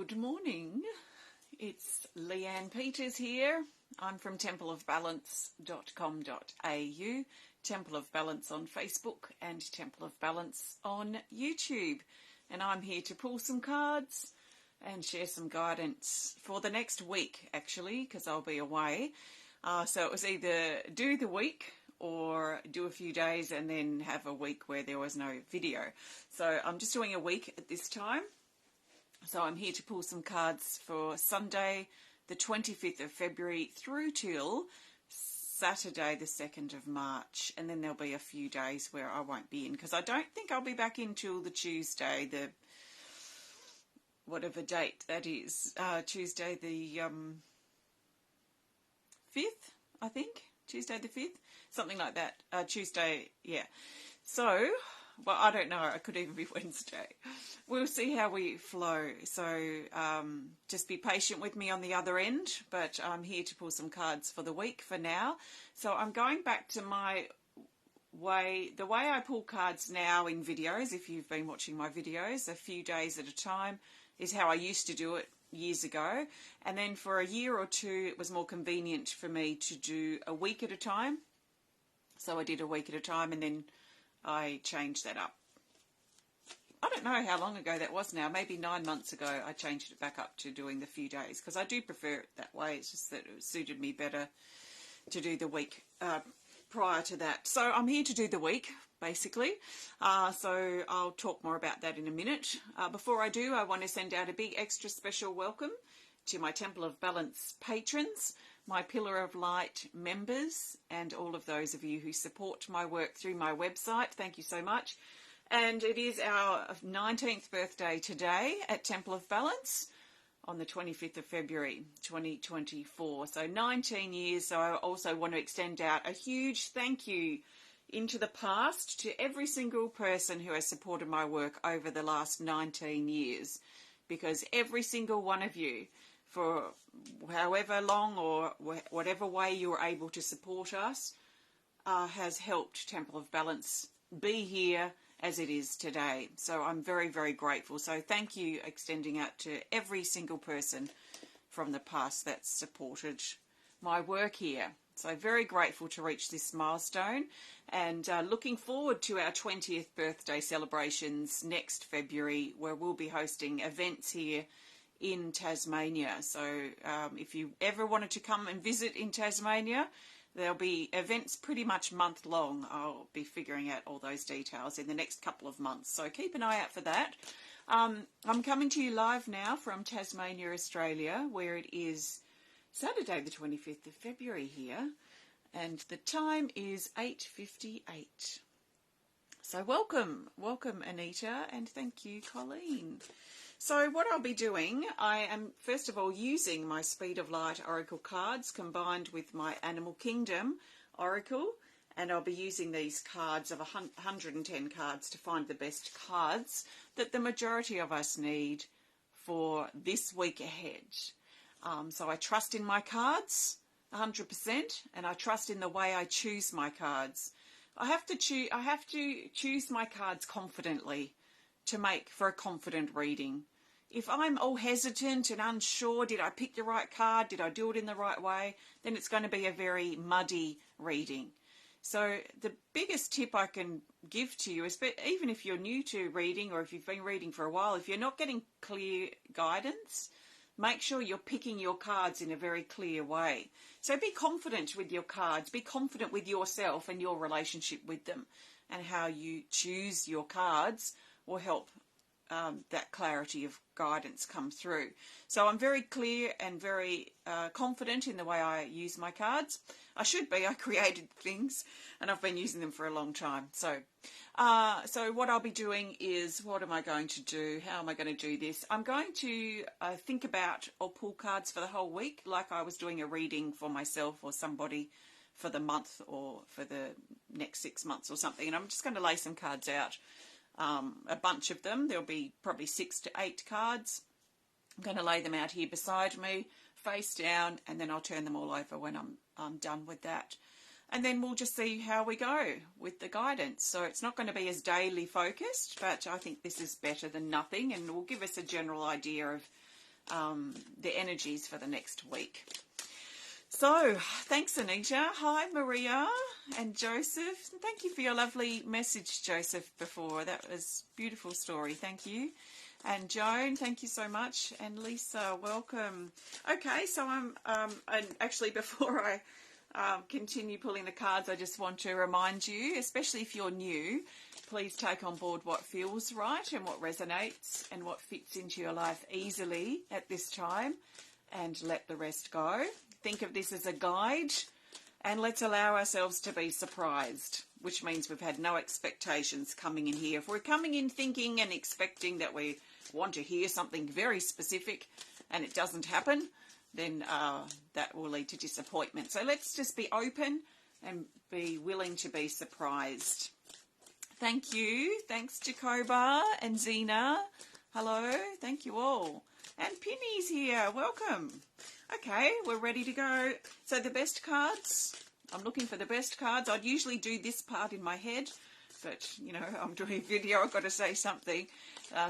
Good morning. It's Leanne Peters here. I'm from templeofbalance.com.au, Temple of Balance on Facebook and Temple of Balance on YouTube. And I'm here to pull some cards and share some guidance for the next week, actually, because I'll be away. So it was either do the week or do a few days and then have a week where there was no video. So I'm just doing a week at this time. So I'm here to pull some cards for Sunday, the 25th of February through till Saturday, the 2nd of March. And then there'll be a few days where I won't be in because I don't think I'll be back in till the Tuesday, the whatever date that is. Tuesday the 5th, I think. Tuesday the 5th, something like that. Tuesday, yeah. So, well, I don't know. It could even be Wednesday. We'll see how we flow. So just be patient with me on the other end. But I'm here to pull some cards for the week for now. So I'm going back to my way. The way I pull cards now in videos, if you've been watching my videos, a few days at a time, is how I used to do it years ago. And then for a year or two, it was more convenient for me to do a week at a time. So I did a week at a time and then I changed that up. I don't know how long ago that was now. Maybe 9 months ago I changed it back up to doing the few days because I do prefer it that way. It's just that it suited me better to do the week prior to that. So I'm here to do the week, basically. So I'll talk more about that in a minute. Before I do, I want to send out a big extra special welcome to my Temple of Balance patrons, my Pillar of Light members, and all of those of you who support my work through my website. Thank you so much. And it is our 19th birthday today at Temple of Balance on the 25th of February 2024. So 19 years. So I also want to extend out a huge thank you into the past to every single person who has supported my work over the last 19 years, because every single one of you, for however long or whatever way you were able to support us, has helped Temple of Balance be here as it is today. So I'm very, very grateful. So thank you, extending out to every single person from the past that's supported my work here. So very grateful to reach this milestone, and looking forward to our 20th birthday celebrations next February, where we'll be hosting events here in Tasmania. So if you ever wanted to come and visit in Tasmania, there'll be events pretty much month long. I'll be figuring out all those details in the next couple of months. So keep an eye out for that. I'm coming to you live now from Tasmania, Australia, where it is Saturday the 25th of February here, and the time is 8:58. So welcome Anita, and thank you Colleen. So what I'll be doing, I am first of all using my Speed of Light Oracle cards combined with my Animal Kingdom Oracle, and I'll be using these cards of 110 cards to find the best cards that the majority of us need for this week ahead. So I trust in my cards 100%, and I trust in the way I choose my cards. I have to choose my cards confidently to make for a confident reading. If I'm all hesitant and unsure, did I pick the right card? Did I do it in the right way? Then it's going to be a very muddy reading. So the biggest tip I can give to you is, even if you're new to reading or if you've been reading for a while, if you're not getting clear guidance, make sure you're picking your cards in a very clear way. So be confident with your cards. Be confident with yourself and your relationship with them, and how you choose your cards will help that clarity of guidance come through. So I'm very clear and very confident in the way I use my cards. I should be. I created things and I've been using them for a long time. So what I'll be doing is, what am I going to do? How am I going to do this? I'm going to think about or pull cards for the whole week, like I was doing a reading for myself or somebody for the month or for the next 6 months or something. And I'm just going to lay some cards out. A bunch of them. There'll be probably 6 to 8 cards. I'm going to lay them out here beside me, face down, and then I'll turn them all over when I'm done with that. And then we'll just see how we go with the guidance. So it's not going to be as daily focused, but I think this is better than nothing, and will give us a general idea of the energies for the next week. So, thanks, Anita. Hi, Maria and Joseph. Thank you for your lovely message, Joseph, before. That was a beautiful story. Thank you. And Joan, thank you so much. And Lisa, welcome. Okay, so and actually before I continue pulling the cards, I just want to remind you, especially if you're new, please take on board what feels right and what resonates and what fits into your life easily at this time, and let the rest go. Think of this as a guide, and let's allow ourselves to be surprised, which means we've had no expectations coming in here. If we're coming in thinking and expecting that we want to hear something very specific and it doesn't happen, then that will lead to disappointment. So let's just be open and be willing to be surprised. Thank you. Thanks, Jacoba and Zena. Hello. Thank you all. And Penny's here. Welcome. Okay, we're ready to go. So the best cards. I'm looking for the best cards. I'd usually do this part in my head, but, you know, I'm doing a video. I've got to say something.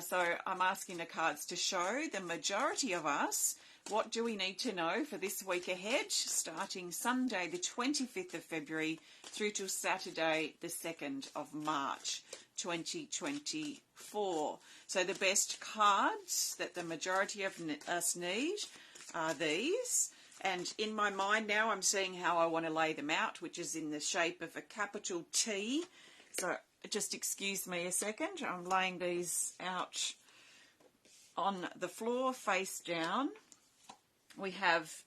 So I'm asking the cards to show the majority of us what do we need to know for this week ahead, starting Sunday the 25th of February through to Saturday the 2nd of March 2024. So the best cards that the majority of us need are these. And in my mind now I'm seeing how I want to lay them out, which is in the shape of a capital T. So just excuse me a second. I'm laying these out on the floor face down. We have,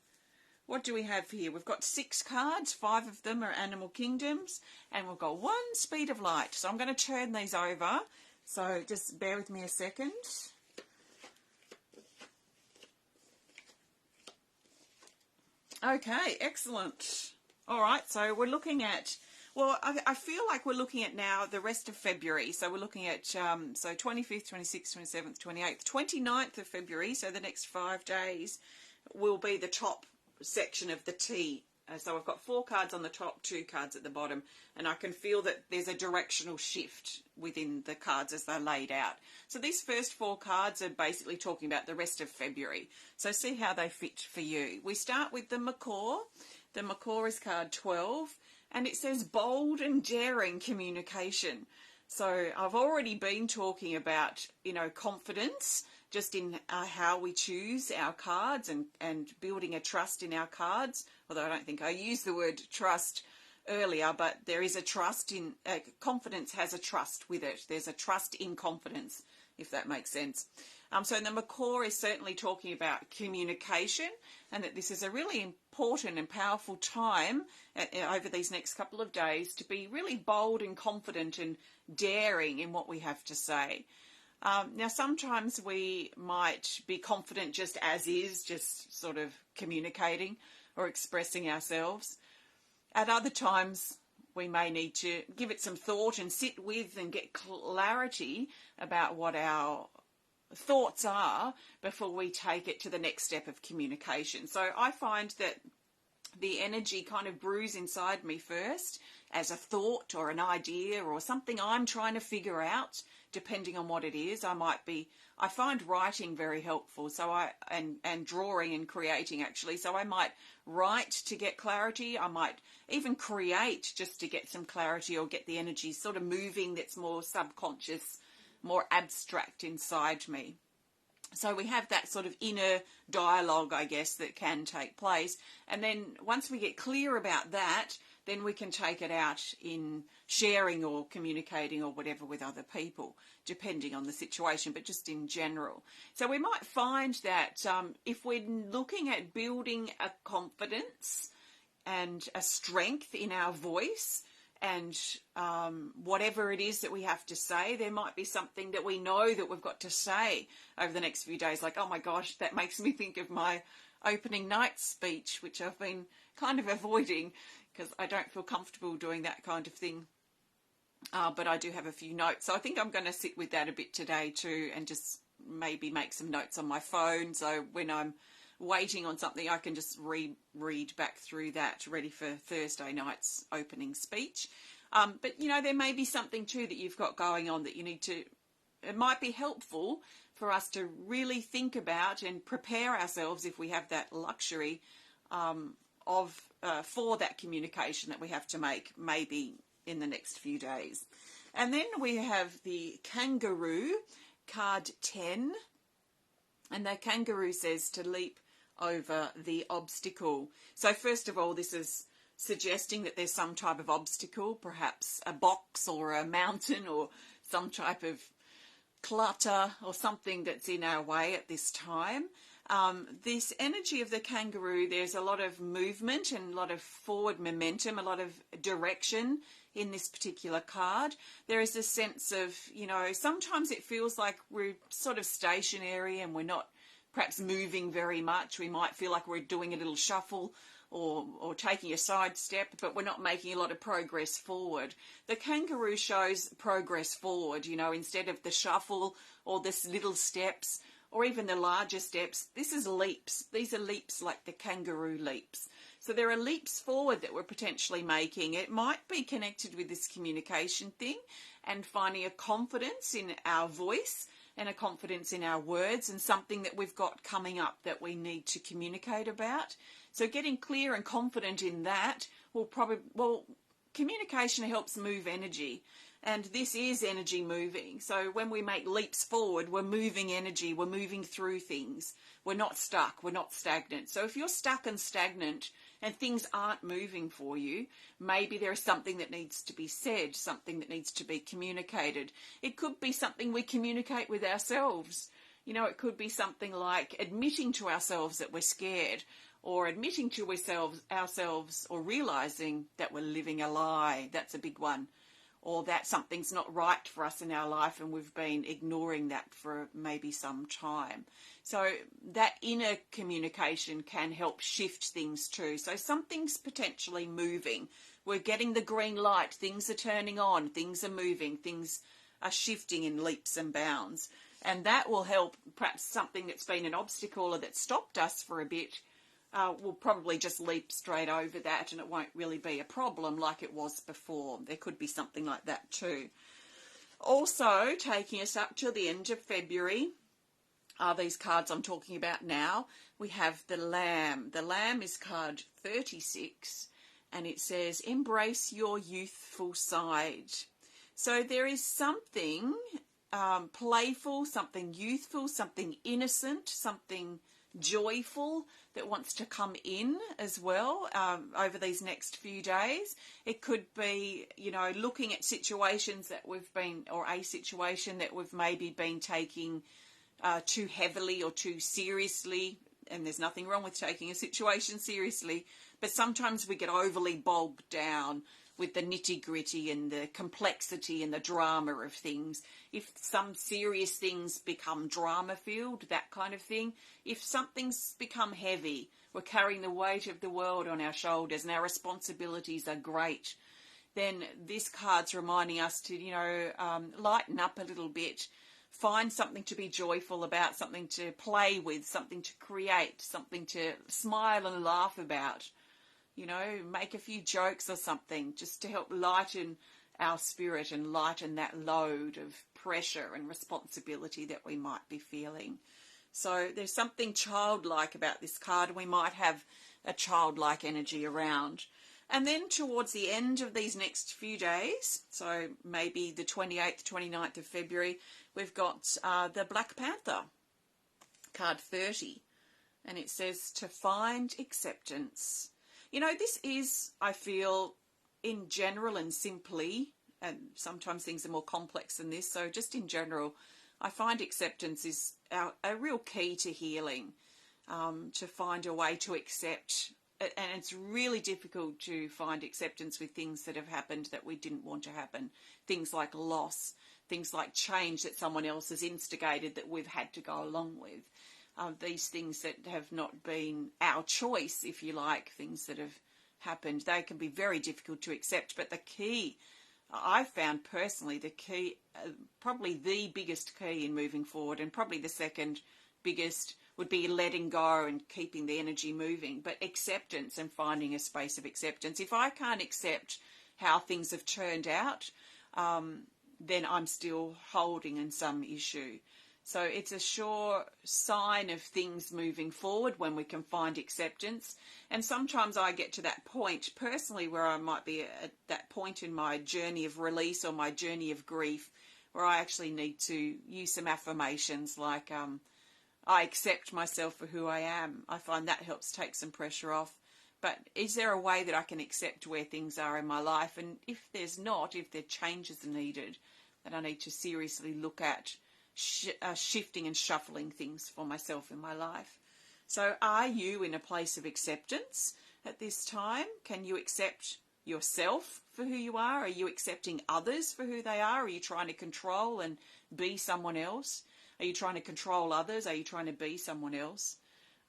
what do we have here? We've got 6 cards, 5 of them are Animal Kingdoms, and we've got 1 Speed of Light. So I'm going to turn these over, so just bear with me a second. Okay, excellent. All right, so we're looking at, well, I feel like we're looking at now the rest of February. So we're looking at, so 25th, 26th, 27th, 28th, 29th of February, so the next 5 days will be the top section of the T. So I've got 4 cards on the top, 2 cards at the bottom, and I can feel that there's a directional shift within the cards as they're laid out. So these first 4 cards are basically talking about the rest of February. So see how they fit for you. We start with the Macaw. The Macaw is card 12, and it says bold and daring communication. So I've already been talking about, you know, confidence, just in how we choose our cards and building a trust in our cards. Although I don't think I used the word trust earlier, but there is a trust in, confidence has a trust with it. There's a trust in confidence, if that makes sense. So the Macaw is certainly talking about communication, and that this is a really important and powerful time over these next couple of days to be really bold and confident and daring in what we have to say. Now, sometimes we might be confident just as is, just sort of communicating or expressing ourselves. At other times, we may need to give it some thought and sit with and get clarity about what our thoughts are before we take it to the next step of communication. So I find that the energy kind of brews inside me first as a thought or an idea or something I'm trying to figure out, depending on what it is. I find writing very helpful, and drawing and creating actually. So I might write to get clarity. I might even create just to get some clarity or get the energy sort of moving that's more subconscious, more abstract inside me. So we have that sort of inner dialogue, I guess, that can take place. And then once we get clear about that, then we can take it out in sharing or communicating or whatever with other people, depending on the situation, but just in general. So we might find that if we're looking at building a confidence and a strength in our voice, and whatever it is that we have to say, there might be something that we know that we've got to say over the next few days. Like, oh my gosh, that makes me think of my opening night speech, which I've been kind of avoiding because I don't feel comfortable doing that kind of thing. But I do have a few notes. So I think I'm going to sit with that a bit today too, and just maybe make some notes on my phone. So when I'm waiting on something, I can just read back through that, ready for Thursday night's opening speech. But, you know, there may be something too that you've got going on that you need to it might be helpful for us to really think about and prepare ourselves, if we have that luxury, for that communication that we have to make maybe in the next few days. And then we have the kangaroo, card 10. And the kangaroo says to leap over the obstacle. So first of all, this is suggesting that there's some type of obstacle, perhaps a box or a mountain or some type of clutter or something that's in our way at this time. This energy of the kangaroo, there's a lot of movement and a lot of forward momentum, a lot of direction in this particular card. There is a sense of, sometimes it feels like we're sort of stationary and we're not perhaps moving very much. We might feel like we're doing a little shuffle or taking a side step, but we're not making a lot of progress forward. The kangaroo shows progress forward, instead of the shuffle or this little steps or even the larger steps. This is leaps. These are leaps like the kangaroo leaps. So there are leaps forward that we're potentially making. It might be connected with this communication thing and finding a confidence in our voice and a confidence in our words and something that we've got coming up that we need to communicate about. So getting clear and confident in that communication helps move energy. And this is energy moving. So when we make leaps forward, we're moving energy, we're moving through things. We're not stuck, we're not stagnant. So if you're stuck and stagnant and things aren't moving for you, maybe there is something that needs to be said, something that needs to be communicated. It could be something we communicate with ourselves. It could be something like admitting to ourselves that we're scared, or admitting to ourselves or realizing that we're living a lie. That's a big one. Or that something's not right for us in our life and we've been ignoring that for maybe some time. So that inner communication can help shift things too. So something's potentially moving. We're getting the green light. Things are turning on. Things are moving. Things are shifting in leaps and bounds. And that will help perhaps something that's been an obstacle or that stopped us for a bit. We'll probably just leap straight over that and it won't really be a problem like it was before. There could be something like that too. Also, taking us up to the end of February are these cards I'm talking about now. We have the Lamb. The Lamb is card 36 and it says, embrace your youthful side. So there is something playful, something youthful, something innocent, something joyful that wants to come in as well over these next few days. It could be, looking at situations that we've been, or a situation that we've maybe been taking too heavily or too seriously. And there's nothing wrong with taking a situation seriously, but sometimes we get overly bogged down with the nitty-gritty and the complexity and the drama of things. If some serious things become drama-filled, that kind of thing, if something's become heavy, we're carrying the weight of the world on our shoulders and our responsibilities are great, then this card's reminding us to, lighten up a little bit, find something to be joyful about, something to play with, something to create, something to smile and laugh about. Make a few jokes or something just to help lighten our spirit and lighten that load of pressure and responsibility that we might be feeling. So there's something childlike about this card. We might have a childlike energy around. And then towards the end of these next few days, so maybe the 28th, 29th of February, we've got the Black Panther, card 30. And it says to find acceptance. This is, I feel, in general and simply, and sometimes things are more complex than this, so just in general, I find acceptance is a real key to healing, to find a way to accept. And it's really difficult to find acceptance with things that have happened that we didn't want to happen. Things like loss, things like change that someone else has instigated that we've had to go along with. These things that have not been our choice, if you like, things that have happened, they can be very difficult to accept. But the key, I've found personally, the key, probably the biggest key in moving forward, and probably the second biggest would be letting go and keeping the energy moving, but acceptance and finding a space of acceptance. If I can't accept how things have turned out, then I'm still holding in some issue. So it's a sure sign of things moving forward when we can find acceptance. And sometimes I get to that point personally where I might be at that point in my journey of release or my journey of grief where I actually need to use some affirmations like I accept myself for who I am. I find that helps take some pressure off. But is there a way that I can accept where things are in my life? And if there's not, if there are changes needed, then I need to seriously look at shifting and shuffling things for myself in my life. So are you in a place of acceptance at this time? Can you accept yourself for who you are? Are you accepting others for who they are? Are you trying to control and be someone else? Are you trying to control others? Are you trying to be someone else?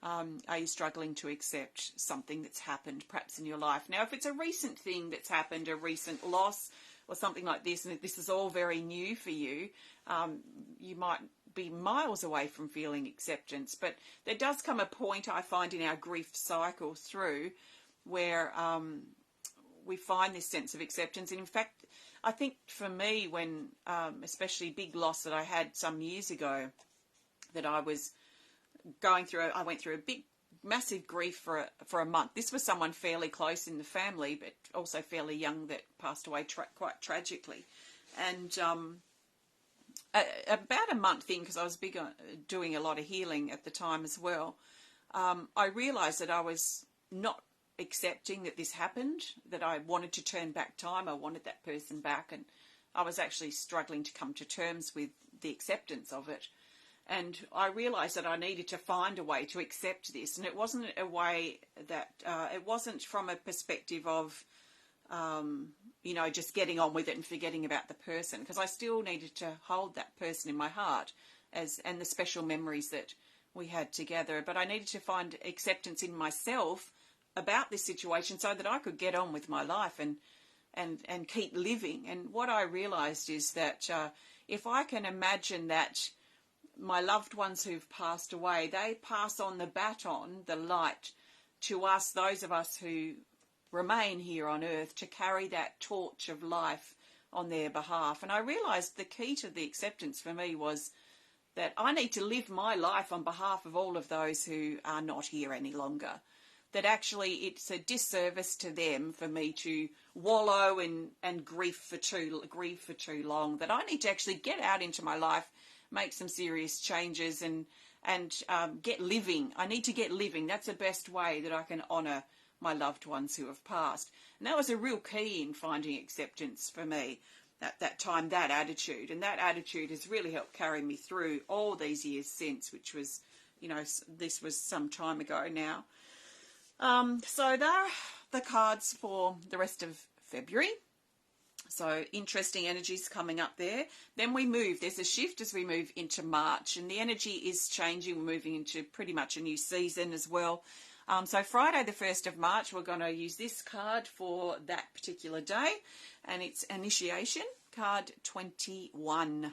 Are you struggling to accept something that's happened perhaps in your life? Now, if it's a recent thing that's happened, a recent loss or something like this, and this is all very new for you, you might be miles away from feeling acceptance. But there does come a point, I find, in our grief cycle through where we find this sense of acceptance. And in fact, I think for me, when especially big loss that I had some years ago, that I was I went through a big, massive grief for a month. This was someone fairly close in the family, but also fairly young, that passed away quite tragically. And about a month in, because I was big on doing a lot of healing at the time as well, I realised that I was not accepting that this happened, that I wanted to turn back time. I wanted that person back, and I was actually struggling to come to terms with the acceptance of it. And I realised that I needed to find a way to accept this. And it wasn't a way that, it wasn't from a perspective of, just getting on with it and forgetting about the person. Because I still needed to hold that person in my heart and the special memories that we had together. But I needed to find acceptance in myself about this situation so that I could get on with my life and keep living. And what I realised is that if I can imagine that my loved ones who've passed away, they pass on the baton, the light, to us, those of us who remain here on earth, to carry that torch of life on their behalf. And I realised the key to the acceptance for me was that I need to live my life on behalf of all of those who are not here any longer. That actually it's a disservice to them for me to wallow and grieve for too long. That I need to actually get out into my life, make some serious changes and get living. I need to get living. That's the best way that I can honour my loved ones who have passed. And that was a real key in finding acceptance for me at that time, that attitude. And that attitude has really helped carry me through all these years since, which was, this was some time ago now. So there are the cards for the rest of February. So interesting energies coming up there. Then we move. There's a shift as we move into March, and the energy is changing. We're moving into pretty much a new season as well. So Friday the 1st of March, we're going to use this card for that particular day, and it's Initiation, card 21.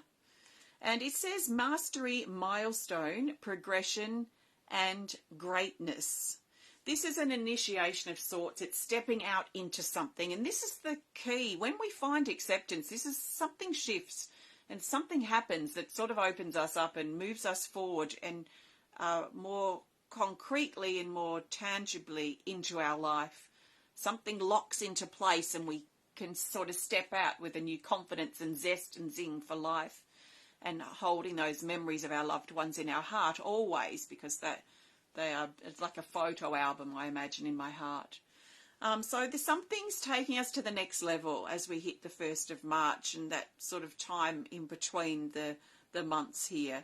And it says Mastery, Milestone, Progression and Greatness. This is an initiation of sorts. It's stepping out into something. And this is the key. When we find acceptance, this is something shifts and something happens that sort of opens us up and moves us forward and more concretely and more tangibly into our life. Something locks into place and we can sort of step out with a new confidence and zest and zing for life, and holding those memories of our loved ones in our heart always, because it's like a photo album, I imagine, in my heart. So there's some things taking us to the next level as we hit the 1st of March and that sort of time in between the months here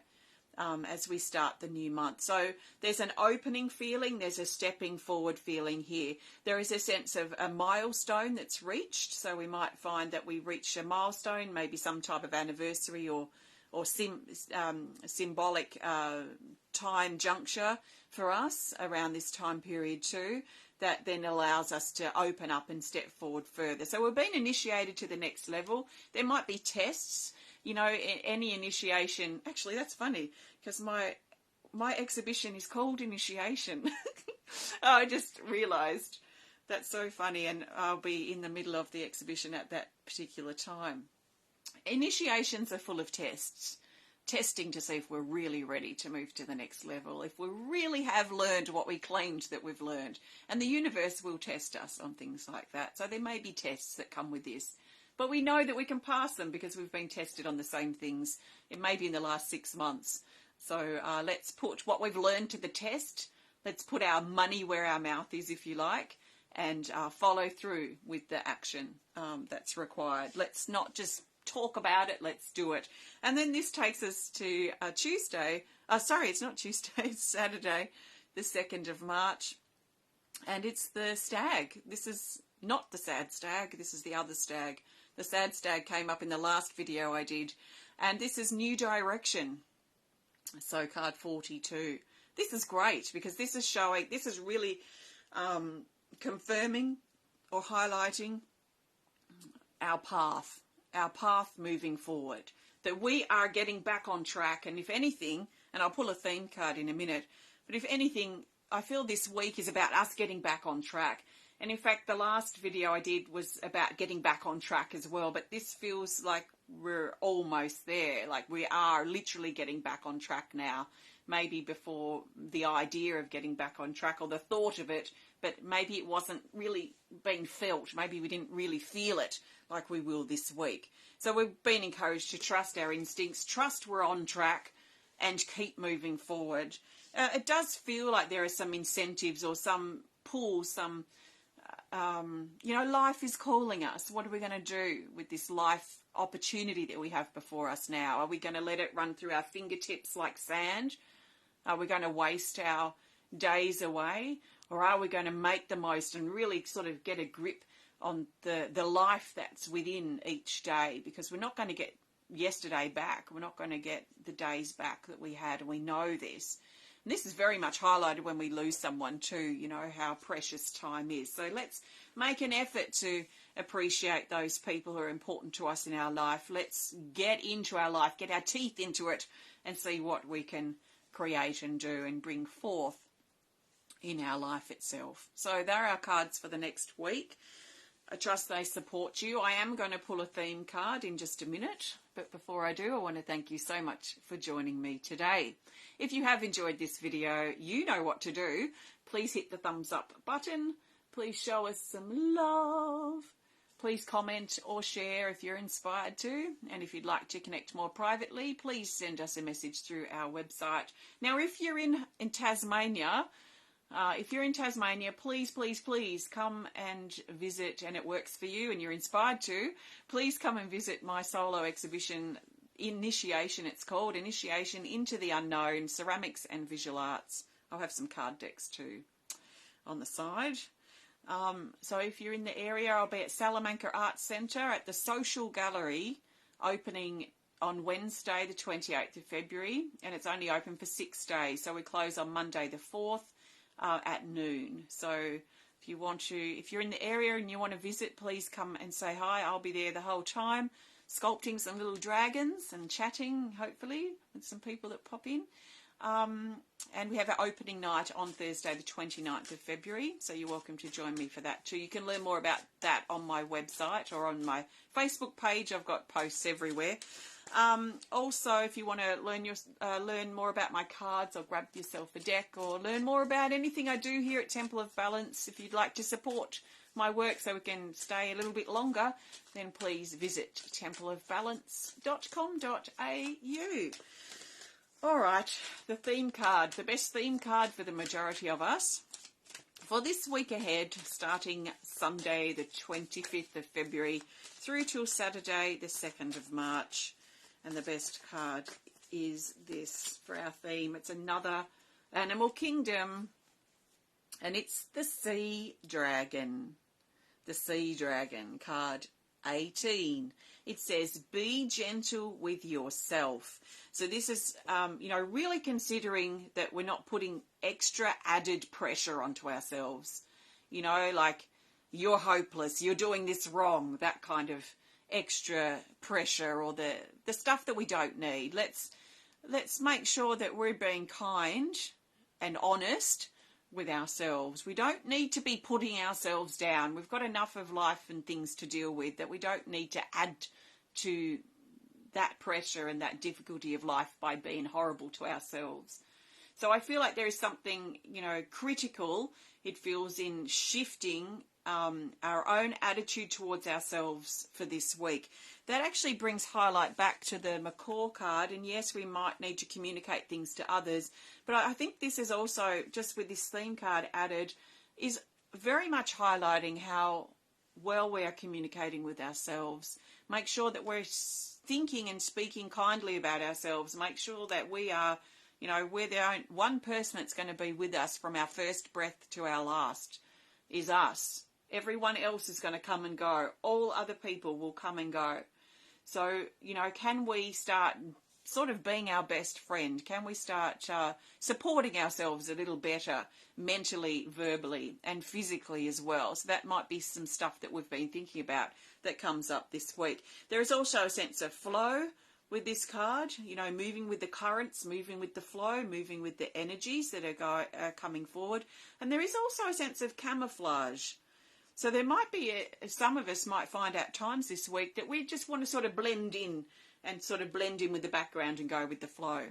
as we start the new month. So there's an opening feeling, there's a stepping forward feeling here. There is a sense of a milestone that's reached. So we might find that we reach a milestone, maybe some type of anniversary or symbolic time juncture for us around this time period too, that then allows us to open up and step forward further. So we're being initiated to the next level. There might be tests, any initiation. Actually, that's funny because my exhibition is called Initiation. I just realised that's so funny, and I'll be in the middle of the exhibition at that particular time. initiations are full of tests. Testing to see if we're really ready to move to the next level, if we really have learned what we claimed that we've learned. And the universe will test us on things like that. So there may be tests that come with this. But we know that we can pass them because we've been tested on the same things. It may be in the last 6 months. So let's put what we've learned to the test. Let's put our money where our mouth is, if you like, and follow through with the action that's required. Let's not just talk about it, let's do it. And then this takes us to Tuesday. Sorry, it's not Tuesday, it's Saturday, the 2nd of March. And it's the stag. This is not the sad stag, this is the other stag. The sad stag came up in the last video I did. And this is New Direction. So card 42. This is great because this is showing, this is really confirming or highlighting our path moving forward, that we are getting back on track. And if anything, and I'll pull a theme card in a minute, but if anything, I feel this week is about us getting back on track. And in fact, the last video I did was about getting back on track as well, but this feels like we're almost there, like we are literally getting back on track now. Maybe before the idea of getting back on track or the thought of it, but maybe it wasn't really being felt. Maybe we didn't really feel it like we will this week. So we've been encouraged to trust our instincts, trust we're on track, and keep moving forward. It does feel like there are some incentives or some pulls, some, life is calling us. What are we going to do with this life opportunity that we have before us now? Are we going to let it run through our fingertips like sand? Are we going to waste our days away? Or are we going to make the most and really sort of get a grip on the life that's within each day? Because we're not going to get yesterday back. We're not going to get the days back that we had, and we know this. And this is very much highlighted when we lose someone too, how precious time is. So let's make an effort to appreciate those people who are important to us in our life. Let's get into our life, get our teeth into it, and see what we can create and do and bring forth in our life itself. So there are our cards for the next week. I trust they support you. I am going to pull a theme card in just a minute, but before I do, I want to thank you so much for joining me today. If you have enjoyed this video, you know what to do. Please hit the thumbs up button. Please show us some love. Please comment or share if you're inspired to. And if you'd like to connect more privately, please send us a message through our website. Now, if you're in Tasmania, please come and visit, and it works for you and you're inspired to, please come and visit my solo exhibition, Initiation it's called, Initiation into the Unknown, Ceramics and Visual Arts. I'll have some card decks too on the side. So if you're in the area, I'll be at Salamanca Arts Centre at the Social Gallery, opening on Wednesday the 28th of February, and it's only open for 6 days. So we close on Monday the 4th at noon. So if you're in the area and you want to visit, please come and say hi. I'll be there the whole time, sculpting some little dragons and chatting, hopefully, with some people that pop in. And we have our opening night on Thursday the 29th of February, so you're welcome to join me for that too. You can learn more about that on my website or on my Facebook page. I've got posts everywhere. Also, if you want to learn more about my cards, or grab yourself a deck, or learn more about anything I do here at Temple of Balance, if you'd like to support my work so we can stay a little bit longer, then please visit templeofbalance.com.au. All right, the theme card, the best theme card for the majority of us for this week ahead, starting Sunday the 25th of February through till Saturday the 2nd of March. And the best card is this for our theme. It's another animal kingdom, and it's the Sea Dragon. The Sea Dragon, card 18. It says, be gentle with yourself. So this is, really considering that we're not putting extra added pressure onto ourselves. Like, you're hopeless, you're doing this wrong, that kind of extra pressure, or the stuff that we don't need. Let's make sure that we're being kind and honest with ourselves. We don't need to be putting ourselves down. We've got enough of life and things to deal with that we don't need to add to that pressure and that difficulty of life by being horrible to ourselves. So I feel like there is something, critical, it feels, in shifting our own attitude towards ourselves for this week. That actually brings highlight back to the Macaw card. And yes, we might need to communicate things to others. But I think this is also, just with this theme card added, is very much highlighting how well we are communicating with ourselves. Make sure that we're thinking and speaking kindly about ourselves. Make sure that we are, we're the one person that's going to be with us from our first breath to our last is us. Everyone else is going to come and go. All other people will come and go. So, can we start sort of being our best friend? Can we start supporting ourselves a little better mentally, verbally, and physically as well? So that might be some stuff that we've been thinking about that comes up this week. There is also a sense of flow with this card, moving with the currents, moving with the flow, moving with the energies that are coming forward. And there is also a sense of camouflage. So there might be, some of us might find at times this week that we just want to sort of blend in with the background and go with the flow.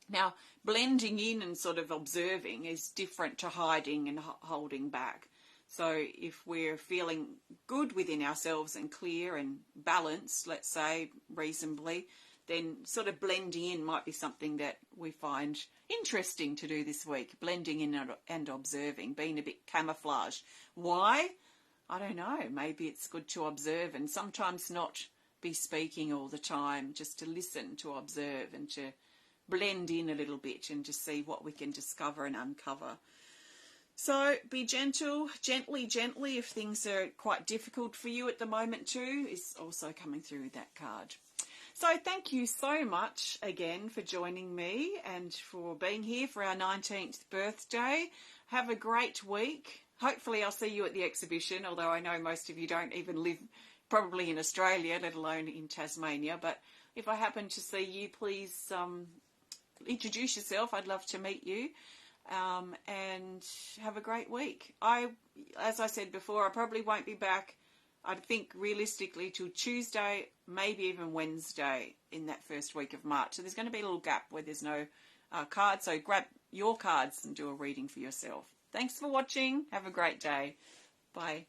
Now, blending in and sort of observing is different to hiding and holding back. So if we're feeling good within ourselves and clear and balanced, let's say, reasonably, then sort of blending in might be something that we find interesting to do this week. Blending in and observing, being a bit camouflaged. Why? I don't know. Maybe it's good to observe and sometimes not be speaking all the time, just to listen, to observe and to blend in a little bit and just see what we can discover and uncover. So be gentle, gently if things are quite difficult for you at the moment too, is also coming through with that card. So thank you so much again for joining me and for being here for our 19th birthday. Have a great week. Hopefully I'll see you at the exhibition, although I know most of you don't even live probably in Australia, let alone in Tasmania. But if I happen to see you, please introduce yourself. I'd love to meet you. And have a great week. As I said before, I probably won't be back, I think, realistically till Tuesday, maybe even Wednesday in that first week of March. So there's going to be a little gap where there's no cards. So grab your cards and do a reading for yourself. Thanks for watching. Have a great day. Bye.